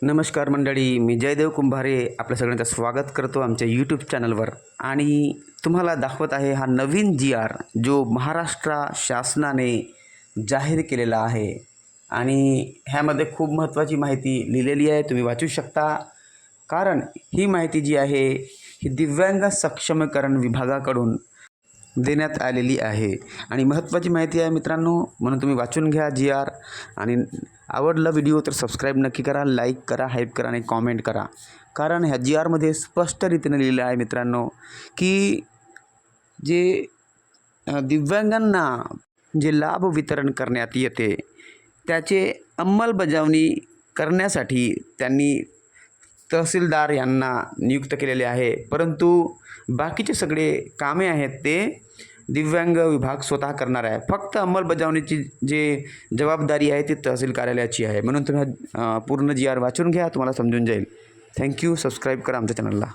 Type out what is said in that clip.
नमस्कार मंडळी, मी जयदेव कुंभारे आपल्या सगळ्यांचं स्वागत करतो आमच्या यूट्यूब चॅनलवर. आणि तुम्हाला दाखवत आहे हा नवीन GR जो महाराष्ट्र शासनाने जाहीर केलेला आहे. आणि ह्यामध्ये खूप महत्त्वाची माहिती लिहिलेली आहे, तुम्ही वाचू शकता. कारण ही माहिती जी आहे ही दिव्यांग सक्षमीकरण विभागाकडून देण्यात आलेली आहे आणि महत्त्वाची माहिती आहे मित्रांनो, म्हणून तुम्ही वाचून घ्या GR. आणि आवडला व्हिडिओ तर सबस्क्राईब नक्की करा, लाईक करा, हाईप करा आणि कॉमेंट करा. कारण ह्या GRमध्ये स्पष्टरीतीने लिहिलं आहे मित्रांनो की जे दिव्यांगांना जे लाभ वितरण करण्यात येते त्याचे अंमलबजावणी करण्यासाठी त्यांनी तहसीलदार यांना नियुक्त केलेले आहे. परंतु बाकीचे सगळे कामे आहेत ते दिव्यांग विभाग स्वतः करणार आहे. फक्त अंमलबजावणीची जे जबाबदारी आहे ती तहसील कार्यालयाची आहे. म्हणून तुम्ही पूर्ण GR वाचून घ्या, तुम्हाला समजून जाईल. थँक्यू. सबस्क्राईब करा आमच्या चॅनलला.